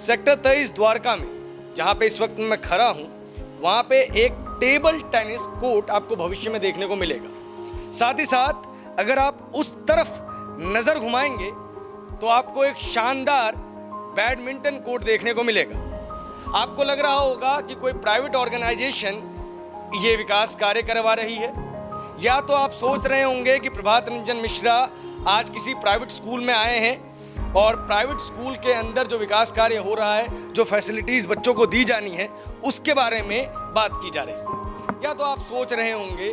Sector 23 Dwarka में, जहाँ पे इस वक्त मैं खड़ा हूँ, वहाँ पे एक टेबल टेनिस कोर्ट आपको भविष्य में देखने को मिलेगा। साथ ही साथ अगर आप उस तरफ नज़र घुमाएंगे तो आपको एक शानदार बैडमिंटन कोर्ट देखने को मिलेगा। आपको लग रहा होगा कि कोई प्राइवेट ऑर्गेनाइजेशन ये विकास कार्य करवा रही है, या तो आप सोच रहे होंगे कि प्रभात रंजन मिश्रा आज किसी प्राइवेट स्कूल में आए हैं और प्राइवेट स्कूल के अंदर जो विकास कार्य हो रहा है, जो फैसिलिटीज़ बच्चों को दी जानी है, उसके बारे में बात की जा रही है। या तो आप सोच रहे होंगे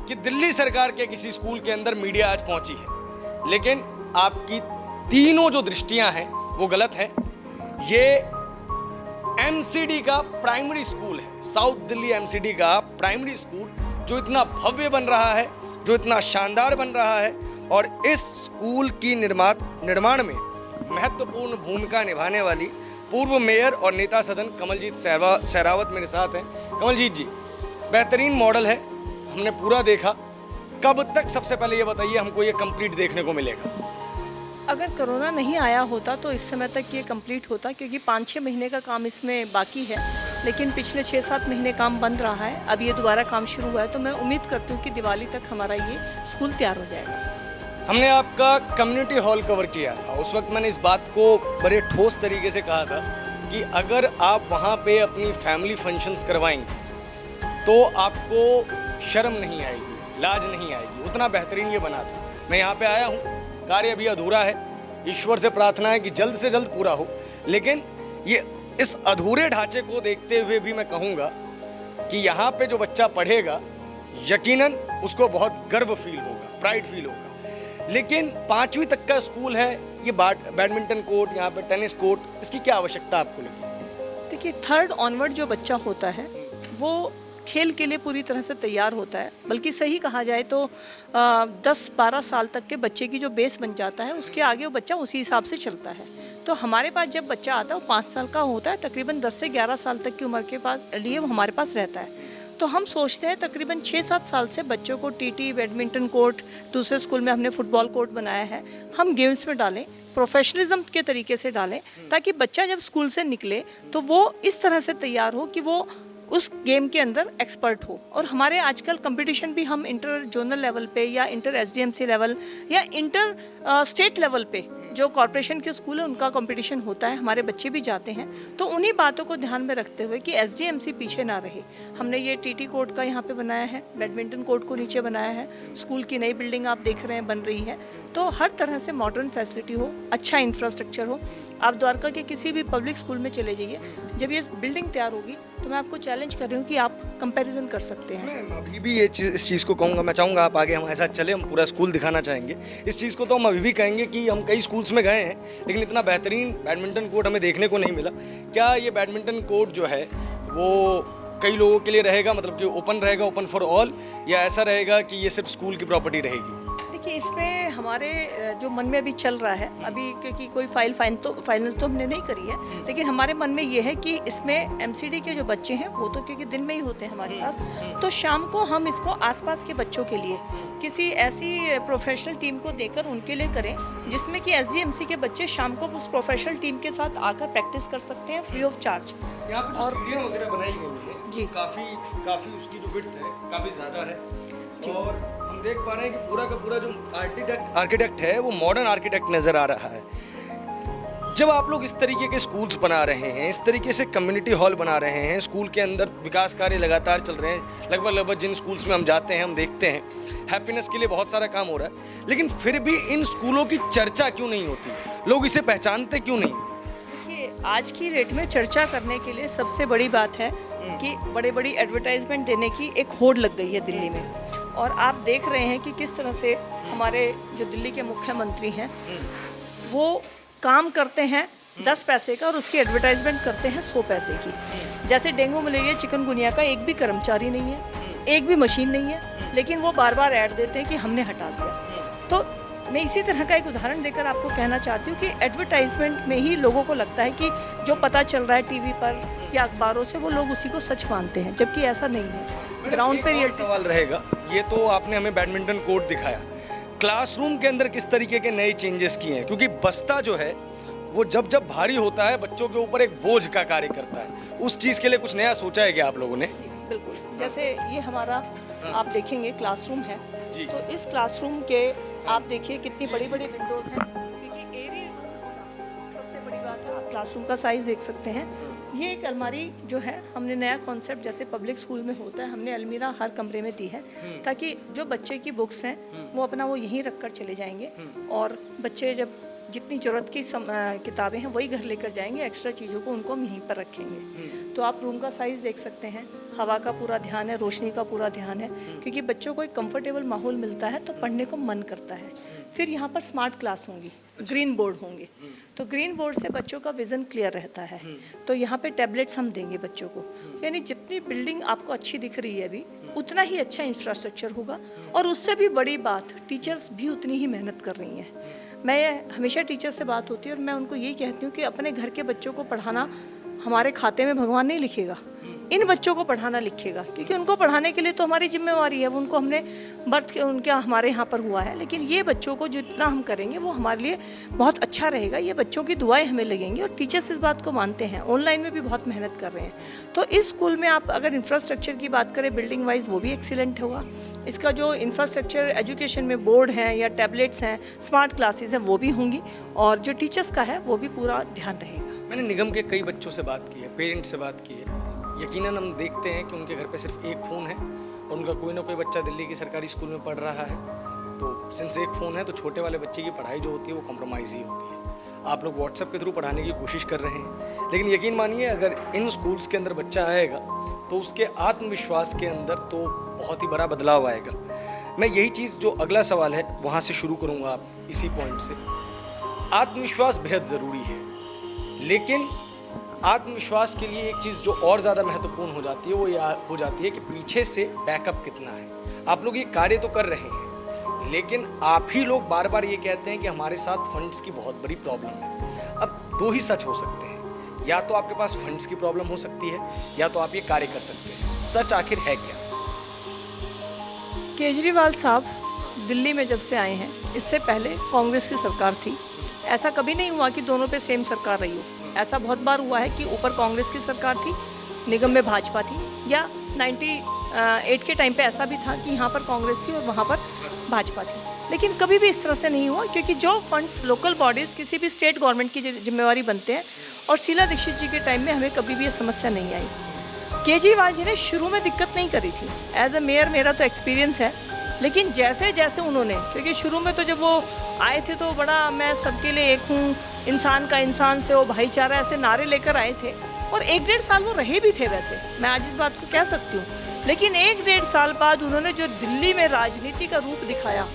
कि दिल्ली सरकार के किसी स्कूल के अंदर मीडिया आज पहुंची है, लेकिन आपकी तीनों जो दृष्टियां हैं वो गलत है। ये एमसीडी का प्राइमरी स्कूल है, साउथ दिल्ली एमसीडी का प्राइमरी स्कूल, जो इतना भव्य बन रहा है, जो इतना शानदार बन रहा है, और इस स्कूल की निर्माण में महत्वपूर्ण भूमिका निभाने वाली पूर्व मेयर और नेता सदन कमलजीत सहरावत मेरे साथ हैं। कमलजीत जी, बेहतरीन मॉडल है, हमने पूरा देखा। कब तक, सबसे पहले ये बताइए, हमको ये कंप्लीट देखने को मिलेगा? अगर कोरोना नहीं आया होता तो इस समय तक ये कंप्लीट होता, क्योंकि 5-6 महीने का काम इसमें बाकी है, लेकिन पिछले 6-7 महीने काम बंद रहा है। अब ये दोबारा काम शुरू हुआ है, तो मैं उम्मीद करती हूँ कि दिवाली तक हमारा ये स्कूल तैयार हो जाएगा। हमने आपका कम्युनिटी हॉल कवर किया था, उस वक्त मैंने इस बात को बड़े ठोस तरीके से कहा था कि अगर आप वहाँ पे अपनी फैमिली फंक्शंस करवाएंगे तो आपको शर्म नहीं आएगी, लाज नहीं आएगी, उतना बेहतरीन ये बना था। मैं यहाँ पे आया हूँ, कार्य अभी अधूरा है, ईश्वर से प्रार्थना है कि जल्द से जल्द पूरा हो, लेकिन ये इस अधूरे ढांचे को देखते हुए भी मैं कहूँगा कि यहाँ पे जो बच्चा पढ़ेगा यकीनन उसको बहुत गर्व फील होगा, प्राइड फील होगा। लेकिन 5वीं तक का स्कूल है, ये बैडमिंटन कोर्ट, यहाँ पे टेनिस कोर्ट, इसकी क्या आवश्यकता आपको लगी? देखिए, 3rd ऑनवर्ड जो बच्चा होता है वो खेल के लिए पूरी तरह से तैयार होता है, बल्कि सही कहा जाए तो 10-12 साल तक के बच्चे की जो बेस बन जाता है, उसके आगे वो बच्चा उसी हिसाब से चलता है। तो हमारे पास जब बच्चा आता है वो 5 साल का होता है, तकरीबन 10 से 11 साल तक की उम्र के पास लिए वो हमारे पास रहता है। तो हम सोचते हैं तकरीबन 6-7 साल से बच्चों को टीटी, बैडमिंटन कोर्ट, दूसरे स्कूल में हमने फुटबॉल कोर्ट बनाया है, हम गेम्स में डालें, प्रोफेशनलिज्म के तरीके से डालें, ताकि बच्चा जब स्कूल से निकले तो वो इस तरह से तैयार हो कि वो उस गेम के अंदर एक्सपर्ट हो। और हमारे आजकल कंपटीशन भी हम इंटर जोनल लेवल पे या इंटर एसडीएमसी लेवल या इंटर स्टेट लेवल पे जो कॉर्पोरेशन के स्कूल है उनका कंपटीशन होता है, हमारे बच्चे भी जाते हैं। तो उन्हीं बातों को ध्यान में रखते हुए कि एसडीएमसी पीछे ना रहे, हमने ये टीटी कोर्ट का यहाँ पे बनाया है, बैडमिंटन कोर्ट को नीचे बनाया है, स्कूल की नई बिल्डिंग आप देख रहे हैं बन रही है। तो हर तरह से मॉडर्न फैसिलिटी हो, अच्छा इंफ्रास्ट्रक्चर हो। आप द्वारका के किसी भी पब्लिक स्कूल में चले जाइए, जब ये बिल्डिंग तैयार होगी तो मैं आपको चैलेंज कर रही हूँ कि आप कंपैरिजन कर सकते हैं। मैं अभी भी इस चीज़ को कहूँगा, मैं चाहूँगा आप आगे हमारे साथ चले, हम पूरा स्कूल दिखाना चाहेंगे। इस चीज़ को तो हम अभी भी कहेंगे कि हम कई स्कूल्स में गए हैं, लेकिन इतना बेहतरीन बैडमिंटन कोर्ट हमें देखने को नहीं मिला। क्या ये बैडमिंटन कोर्ट जो है वो कई लोगों के लिए रहेगा, मतलब कि ओपन रहेगा, ओपन फॉर ऑल, या ऐसा रहेगा कि ये सिर्फ स्कूल की प्रॉपर्टी रहेगी? देखिए, इसमें हमारे जो मन में अभी चल रहा है, अभी क्योंकि कोई फाइनल तो हमने नहीं करी है, लेकिन हमारे मन में ये है कि इसमें एमसीडी के जो बच्चे हैं वो तो क्योंकि दिन में ही होते हैं हमारे पास, तो शाम को हम इसको आसपास के बच्चों के लिए किसी ऐसी प्रोफेशनल टीम को देकर उनके लिए करें, जिसमें कि एसडीएमसी के बच्चे शाम को उस प्रोफेशनल टीम के साथ आकर प्रैक्टिस कर सकते हैं फ्री ऑफ चार्ज। यहाँ पे और सीढ़ियाँ वगैरह बनाई गई है जी, काफ़ी उसकी जो विड्थ है काफ़ी ज़्यादा है, और हम देख पा रहे हैं कि पूरा का पूरा जो आर्किटेक्ट है वो मॉडर्न आर्किटेक्ट नज़र आ रहा है। जब आप लोग इस तरीके के स्कूल्स बना रहे हैं, इस तरीके से कम्युनिटी हॉल बना रहे हैं, स्कूल के अंदर विकास कार्य लगातार चल रहे हैं, लगभग जिन स्कूल्स में हम जाते हैं हम देखते हैं हैप्पीनेस के लिए बहुत सारा काम हो रहा है, लेकिन फिर भी इन स्कूलों की चर्चा क्यों नहीं होती? लोग इसे पहचानते क्यों नहीं? देखिए, आज की डेट में चर्चा करने के लिए सबसे बड़ी बात है कि बड़ी एडवर्टाइजमेंट देने की एक होड़ लग गई है दिल्ली में, और आप देख रहे हैं कि किस तरह से हमारे जो दिल्ली के मुख्यमंत्री हैं वो काम करते हैं 10 पैसे का और उसकी एडवर्टाइजमेंट करते हैं 100 पैसे की। जैसे डेंगू मलेरिया चिकनगुनिया का एक भी कर्मचारी नहीं है, एक भी मशीन नहीं है, लेकिन वो बार बार ऐड देते हैं कि हमने हटा दिया। तो मैं इसी तरह का एक उदाहरण देकर आपको कहना चाहती हूँ कि एडवर्टाइजमेंट में ही लोगों को लगता है कि जो पता चल रहा है टीवी पर या अखबारों से वो लोग उसी को सच मानते हैं, जबकि ऐसा नहीं है। ग्राउंड पे रियलिटी सवाल रहेगा, ये तो आपने हमें बैडमिंटन कोर्ट दिखाया, क्लासरूम के अंदर किस तरीके के नए चेंजेस किए हैं? क्योंकि बस्ता जो है वो जब जब भारी होता है बच्चों के ऊपर एक बोझ का कार्य करता है। उस चीज़ के लिए कुछ नया सोचा है क्या आप लोगों ने? बिल्कुल, जैसे ये हमारा आप देखेंगे क्लासरूम है, जी। तो इस क्लासरूम के आप देखिए कितनी बड़ी बड़ी विंडोज हैं, क्योंकि एरिया सबसे बड़ी बात है। आप क्लासरूम का साइज देख सकते हैं। ये एक अलमारी जो है हमने नया कॉन्सेप्ट जैसे पब्लिक स्कूल में होता है, हमने अलमीरा हर कमरे में दी है, ताकि जो बच्चे की बुक्स हैं वो अपना वो यहीं रख कर चले जाएंगे, और बच्चे जब जितनी ज़रूरत की किताबें हैं वही घर लेकर जाएंगे, एक्स्ट्रा चीज़ों को उनको हम यहीं पर रखेंगे। तो आप रूम का साइज़ देख सकते हैं, हवा का पूरा ध्यान है, रोशनी का पूरा ध्यान है, क्योंकि बच्चों को एक कंफर्टेबल माहौल मिलता है तो पढ़ने को मन करता है। फिर यहाँ पर स्मार्ट क्लास होंगी, ग्रीन बोर्ड होंगे, तो ग्रीन बोर्ड से बच्चों का विज़न क्लियर रहता है। तो यहाँ पे टैबलेट्स हम देंगे बच्चों को, यानी जितनी बिल्डिंग आपको अच्छी दिख रही है अभी, उतना ही अच्छा इंफ्रास्ट्रक्चर होगा। और उससे भी बड़ी बात, टीचर्स भी उतनी ही मेहनत कर रही हैं। मैं हमेशा टीचर से बात होती है और मैं उनको यही कहती हूँ कि अपने घर के बच्चों को पढ़ाना हमारे खाते में भगवान नहीं लिखेगा, इन बच्चों को पढ़ाना लिखेगा, क्योंकि उनको पढ़ाने के लिए तो हमारी जिम्मेवारी है, वो उनको हमने बर्थ के उनके हमारे यहाँ पर हुआ है। लेकिन ये बच्चों को जितना हम करेंगे वो हमारे लिए बहुत अच्छा रहेगा, ये बच्चों की दुआएं हमें लगेंगी। और टीचर्स इस बात को मानते हैं, ऑनलाइन में भी बहुत मेहनत कर रहे हैं। तो इस स्कूल में आप अगर इंफ्रास्ट्रक्चर की बात करें बिल्डिंग वाइज, वो भी एक्सीलेंट होगा। इसका जो इंफ्रास्ट्रक्चर एजुकेशन में बोर्ड हैं या टैबलेट्स हैं, स्मार्ट क्लासेस हैं, वो भी होंगी, और जो टीचर्स का है वो भी पूरा ध्यान रहेगा। मैंने निगम के कई बच्चों से बात की है, पेरेंट्स से बात की है। यकीनन हम देखते हैं कि उनके घर पे सिर्फ एक फ़ोन है और उनका कोई ना कोई बच्चा दिल्ली की सरकारी स्कूल में पढ़ रहा है। तो सिंस एक फ़ोन है तो छोटे वाले बच्चे की पढ़ाई जो होती है वो कॉम्प्रोमाइज़ ही होती है। आप लोग व्हाट्सएप के थ्रू पढ़ाने की कोशिश कर रहे हैं, लेकिन यकीन मानिए अगर इन स्कूल्स के अंदर बच्चा आएगा तो उसके आत्मविश्वास के अंदर तो बहुत ही बड़ा बदलाव आएगा। मैं यही चीज़ जो अगला सवाल है वहाँ से शुरू करूँगा, आप इसी पॉइंट से। आत्मविश्वास बेहद ज़रूरी है, लेकिन आत्मविश्वास के लिए एक चीज़ जो और ज़्यादा महत्वपूर्ण हो जाती है वो यह हो जाती है कि पीछे से बैकअप कितना है। आप लोग ये कार्य तो कर रहे हैं, लेकिन आप ही लोग बार बार ये कहते हैं कि हमारे साथ फंड्स की बहुत बड़ी प्रॉब्लम है। अब दो ही सच हो सकते हैं, या तो आपके पास फंड्स की प्रॉब्लम हो सकती है या तो आप ये कार्य कर सकते हैं। सच आखिर है क्या? केजरीवाल साहब दिल्ली में जब से आए हैं, इससे पहले कांग्रेस की सरकार थी। ऐसा कभी नहीं हुआ कि दोनों पे सेम सरकार रही हो। ऐसा बहुत बार हुआ है कि ऊपर कांग्रेस की सरकार थी, निगम में भाजपा थी, या 98 के टाइम पे ऐसा भी था कि यहाँ पर कांग्रेस थी और वहाँ पर भाजपा थी। लेकिन कभी भी इस तरह से नहीं हुआ, क्योंकि जो फंड्स लोकल बॉडीज़ किसी भी स्टेट गवर्नमेंट की जिम्मेवारी बनते हैं, और शीला दीक्षित जी के टाइम में हमें कभी भी ये समस्या नहीं आई। केजरीवाल जी ने शुरू में दिक्कत नहीं करी थी। एज अ मेयर मेरा तो एक्सपीरियंस है, लेकिन जैसे जैसे उन्होंने, क्योंकि शुरू में तो जब वो आए थे तो बड़ा मैं सबके लिए एक हूँ, इंसान का इंसान से वो भाईचारा, ऐसे नारे लेकर आए थे, और 1-1.5 साल वो रहे भी थे। वैसे मैं आज इस बात को कह सकती हूँ, लेकिन 1-1.5 साल बाद उन्होंने जो दिल्ली में राजनीति का रूप दिखाया,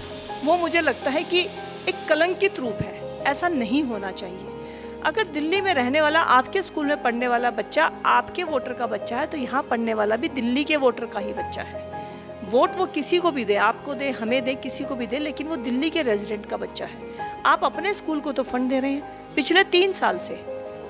वो मुझे लगता है कि एक कलंकित रूप है। ऐसा नहीं होना चाहिए। अगर दिल्ली में रहने वाला, आपके स्कूल में पढ़ने वाला बच्चा आपके वोटर का बच्चा है, तो यहाँ पढ़ने वाला भी दिल्ली के वोटर का ही बच्चा है। वोट वो किसी को भी दे, आपको दे, हमें दे, किसी को भी दे, लेकिन वो दिल्ली के रेजिडेंट का बच्चा है। आप अपने स्कूल को तो फंड दे रहे हैं पिछले 3 साल से।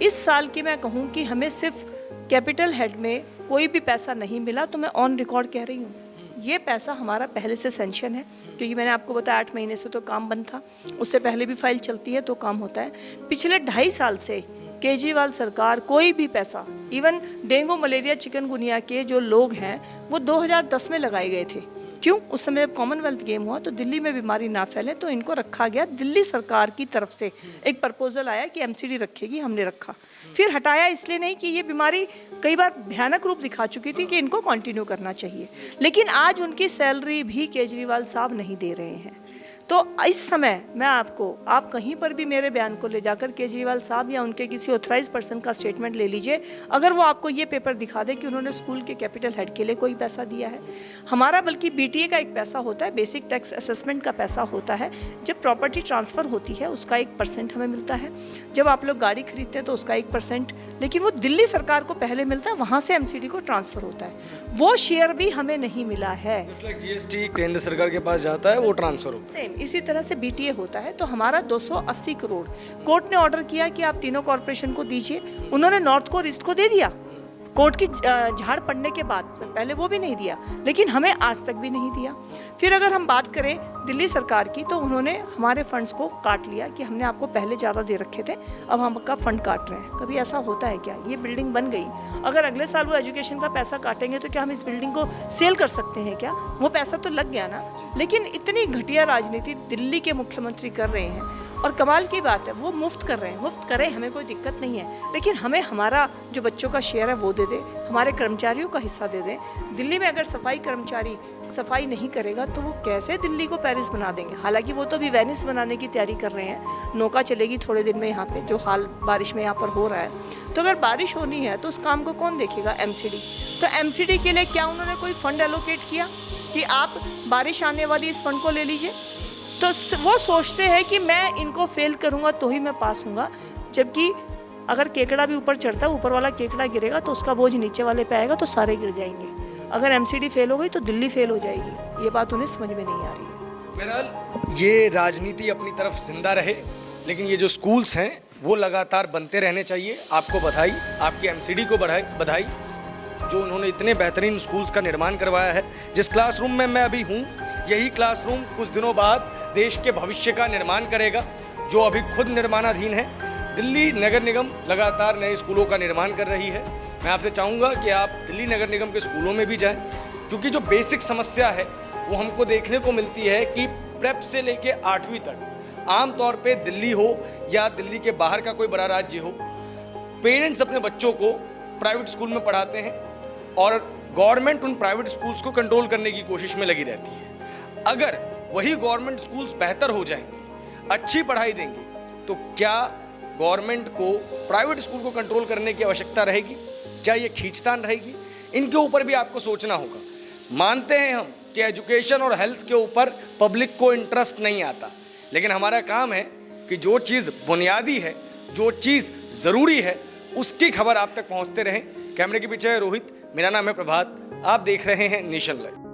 इस साल की मैं कहूँ कि हमें सिर्फ कैपिटल हेड में कोई भी पैसा नहीं मिला, तो मैं ऑन रिकॉर्ड कह रही हूँ, ये पैसा हमारा पहले से सेंशन है, क्योंकि मैंने आपको बताया 8 महीने से तो काम बंद था, उससे पहले भी फाइल चलती है तो काम होता है। पिछले 2.5 साल से केजरीवाल सरकार कोई भी पैसा, इवन डेंगू मलेरिया चिकनगुनिया के जो लोग हैं वो 2010 में लगाए गए थे। क्यों? उस समय जब कॉमनवेल्थ गेम हुआ तो दिल्ली में बीमारी ना फैले, तो इनको रखा गया। दिल्ली सरकार की तरफ से एक प्रपोजल आया कि एमसीडी रखेगी, हमने रखा। फिर हटाया इसलिए नहीं कि ये बीमारी कई बार भयानक रूप दिखा चुकी थी कि इनको कंटिन्यू करना चाहिए। लेकिन आज उनकी सैलरी भी केजरीवाल साहब नहीं दे रहे हैं। तो इस समय मैं आपको, आप कहीं पर भी मेरे बयान को ले जाकर केजरीवाल साहब या उनके किसी ऑथराइज पर्सन का स्टेटमेंट ले लीजिए, अगर वो आपको ये पेपर दिखा दे कि उन्होंने स्कूल के कैपिटल हेड के लिए कोई पैसा दिया है। हमारा बल्कि बीटीए का एक पैसा होता है, बेसिक टैक्स असेसमेंट का पैसा होता है। जब प्रॉपर्टी ट्रांसफ़र होती है उसका 1% हमें मिलता है। जब आप लोग गाड़ी खरीदते हैं तो उसका 1%, लेकिन वो दिल्ली सरकार को पहले मिलता है, वहाँ से एमसीडी को ट्रांसफ़र होता है। वो शेयर भी हमें नहीं मिला है। जीएसटी केंद्र सरकार के पास जाता है, वो ट्रांसफर होता है। सेम इसी तरह से बीटीए होता है। तो हमारा 280 करोड़ कोर्ट ने ऑर्डर किया कि आप तीनों कॉर्पोरेशन को दीजिए, उन्होंने नॉर्थ को और ईस्ट को दे दिया। कोर्ट की झाड़ पड़ने के बाद पहले वो भी नहीं दिया, लेकिन हमें आज तक भी नहीं दिया। फिर अगर हम बात करें दिल्ली सरकार की, तो उन्होंने हमारे फंड्स को काट लिया कि हमने आपको पहले ज़्यादा दे रखे थे, अब हम आपका फंड काट रहे हैं। कभी ऐसा होता है क्या? ये बिल्डिंग बन गई, अगर अगले साल वो एजुकेशन का पैसा काटेंगे तो क्या हम इस बिल्डिंग को सेल कर सकते हैं क्या? वो पैसा तो लग गया ना। लेकिन इतनी घटिया राजनीति दिल्ली के मुख्यमंत्री कर रहे हैं, और कमाल की बात है वो मुफ्त कर रहे हैं। मुफ्त करें, हमें कोई दिक्कत नहीं है, लेकिन हमें हमारा जो बच्चों का शेयर है वो दे दे, हमारे कर्मचारियों का हिस्सा दे दें। दिल्ली में अगर सफाई कर्मचारी सफाई नहीं करेगा तो वो कैसे दिल्ली को पेरिस बना देंगे? हालांकि वो तो अभी वेनिस बनाने की तैयारी कर रहे हैं, नौका चलेगी थोड़े दिन में यहाँ पे, जो हाल बारिश में यहाँ पर हो रहा है। तो अगर बारिश होनी है तो उस काम को कौन देखेगा? एमसीडी। तो एमसीडी के लिए क्या उन्होंने कोई फंड एलोकेट किया कि आप बारिश आने वाली इस फंड को ले लीजिए? तो वो सोचते हैं कि मैं इनको फेल करूँगा तो ही मैं पास हूँगा, जबकि अगर केकड़ा भी ऊपर चढ़ता है, ऊपर वाला केकड़ा गिरेगा तो उसका बोझ नीचे वाले पे आएगा, तो सारे गिर जाएंगे। अगर एमसीडी फेल हो गई तो दिल्ली फेल हो जाएगी। ये बात उन्हें समझ में नहीं आ रही है। बहरहाल ये राजनीति अपनी तरफ जिंदा रहे, लेकिन ये जो स्कूल्स हैं वो लगातार बनते रहने चाहिए। आपको बधाई, आपकी एमसीडी को बधाई जो उन्होंने इतने बेहतरीन स्कूल्स का निर्माण करवाया है। जिस क्लासरूम में मैं अभी हूँ, यही क्लासरूम कुछ दिनों बाद देश के भविष्य का निर्माण करेगा, जो अभी खुद निर्माणाधीन है। दिल्ली नगर निगम लगातार नए स्कूलों का निर्माण कर रही है। मैं आपसे चाहूँगा कि आप दिल्ली नगर निगम के स्कूलों में भी जाएं, क्योंकि जो बेसिक समस्या है वो हमको देखने को मिलती है कि प्रेप से लेके 8वीं तक आमतौर पे दिल्ली हो या दिल्ली के बाहर का कोई बड़ा राज्य हो, पेरेंट्स अपने बच्चों को प्राइवेट स्कूल में पढ़ाते हैं और गवर्नमेंट उन प्राइवेट स्कूल्स को कंट्रोल करने की कोशिश में लगी रहती है। अगर वही गवर्नमेंट स्कूल्स बेहतर हो जाएंगे, अच्छी पढ़ाई देंगे, तो क्या गवर्नमेंट को प्राइवेट स्कूल को कंट्रोल करने की आवश्यकता रहेगी? क्या ये खींचतान रहेगी? इनके ऊपर भी आपको सोचना होगा। मानते हैं हम कि एजुकेशन और हेल्थ के ऊपर पब्लिक को इंटरेस्ट नहीं आता, लेकिन हमारा काम है कि जो चीज़ बुनियादी है, जो चीज़ ज़रूरी है, उसकी खबर आप तक पहुंचते रहें। कैमरे के पीछे है रोहित, मेरा नाम है प्रभात, आप देख रहे हैं नेशन लाइव।